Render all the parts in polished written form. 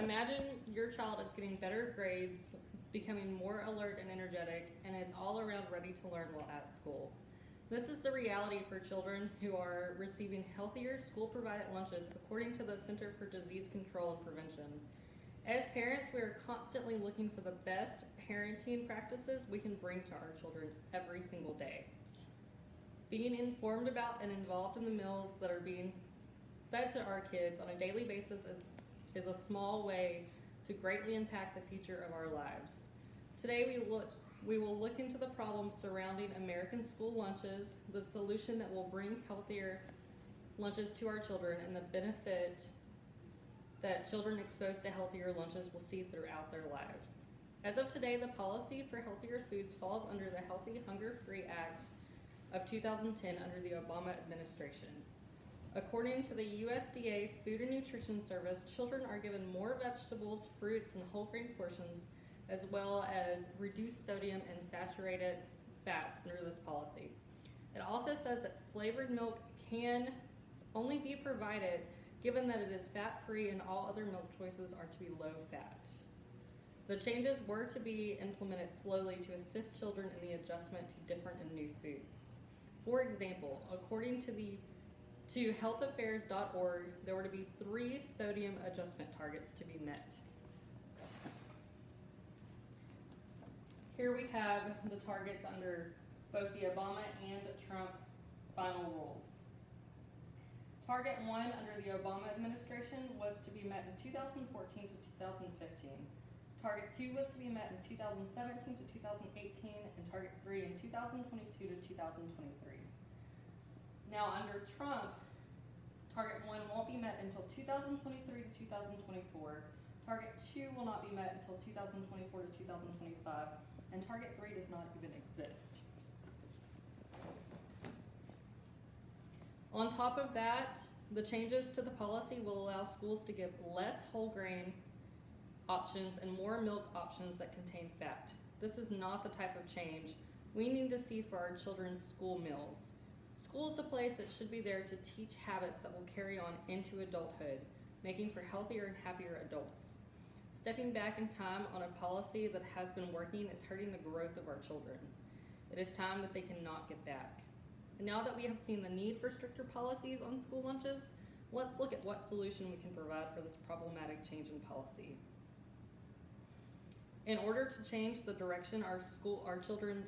Imagine your child is getting better grades, becoming more alert and energetic, and is all around ready to learn while at school. This is the reality for children who are receiving healthier school-provided lunches according to the Center for Disease Control and Prevention. As parents, we are constantly looking for the best parenting practices we can bring to our children every single day. Being informed about and involved in the meals that are being fed to our kids on a daily basis is a small way to greatly impact the future of our lives. Today we will look into the problems surrounding American school lunches, the solution that will bring healthier lunches to our children, and the benefit that children exposed to healthier lunches will see throughout their lives. As of today, the policy for healthier foods falls under the Healthy Hunger Free Act of 2010 under the Obama administration. According to the USDA Food and Nutrition Service, children are given more vegetables, fruits, and whole grain portions, as well as reduced sodium and saturated fats under this policy. It also says that flavored milk can only be provided given that it is fat-free and all other milk choices are to be low-fat. The changes were to be implemented slowly to assist children in the adjustment to different and new foods. For example, according to healthaffairs.org, there were to be 3 sodium adjustment targets to be met. Here we have the targets under both the Obama and Trump final rules. Target 1 under the Obama administration was to be met in 2014 to 2015. Target 2 was to be met in 2017 to 2018, and Target 3 in 2022 to 2023. Now under Trump, Target 1 won't be met until 2023 to 2024. Target 2 will not be met until 2024 to 2025, and Target 3 does not even exist. On top of that, the changes to the policy will allow schools to give less whole grain options and more milk options that contain fat. This is not the type of change we need to see for our children's school meals. School is a place that should be there to teach habits that will carry on into adulthood, making for healthier and happier adults. Stepping back in time on a policy that has been working is hurting the growth of our children. It is time that they cannot get back. And now that we have seen the need for stricter policies on school lunches, let's look at what solution we can provide for this problematic change in policy. In order to change the direction our children's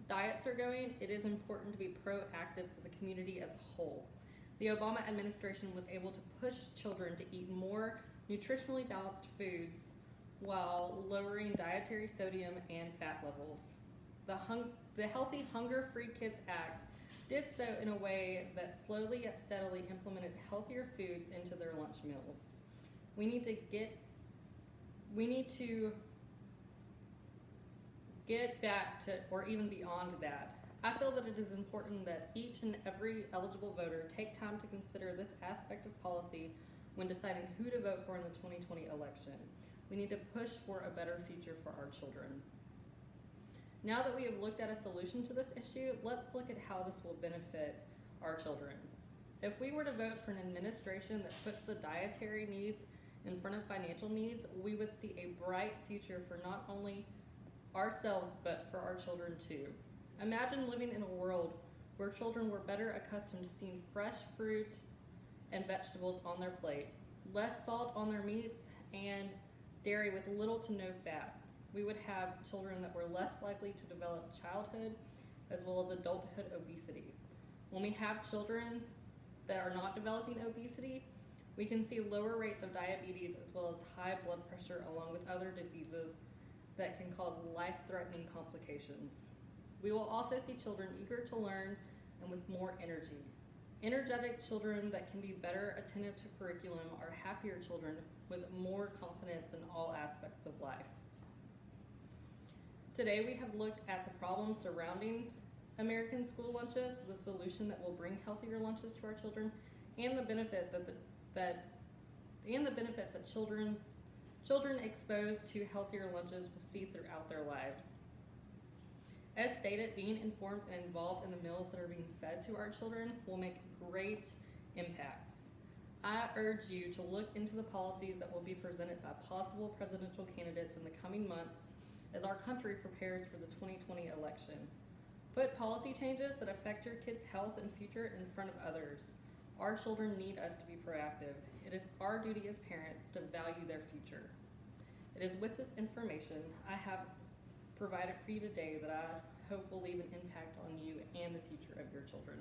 diets are going, it is important to be proactive as a community as a whole. The Obama administration was able to push children to eat more nutritionally balanced foods while lowering dietary sodium and fat levels. The Healthy Hunger Free Kids Act did so in a way that slowly yet steadily implemented healthier foods into their lunch meals. We need to get back to, or even beyond that. I feel that it is important that each and every eligible voter take time to consider this aspect of policy when deciding who to vote for in the 2020 election. We need to push for a better future for our children. Now that we have looked at a solution to this issue, let's look at how this will benefit our children. If we were to vote for an administration that puts the dietary needs in front of financial needs, we would see a bright future for not only ourselves, but for our children too. Imagine living in a world where children were better accustomed to seeing fresh fruit and vegetables on their plate, less salt on their meats, and dairy with little to no fat. We would have children that were less likely to develop childhood as well as adulthood obesity. When we have children that are not developing obesity, we can see lower rates of diabetes as well as high blood pressure along with other diseases that can cause life-threatening complications. We will also see children eager to learn and with more energy. Energetic children that can be better attentive to curriculum are happier children with more confidence in all aspects of life. Today we have looked at the problems surrounding American school lunches, the solution that will bring healthier lunches to our children, and the benefit that children exposed to healthier lunches will see throughout their lives. As stated, being informed and involved in the meals that are being fed to our children will make great impacts. I urge you to look into the policies that will be presented by possible presidential candidates in the coming months as our country prepares for the 2020 election. Put policy changes that affect your kids' health and future in front of others. Our children need us to be proactive. It is our duty as parents to value their future. It is with this information I have provided for you today that I hope will leave an impact on you and the future of your children.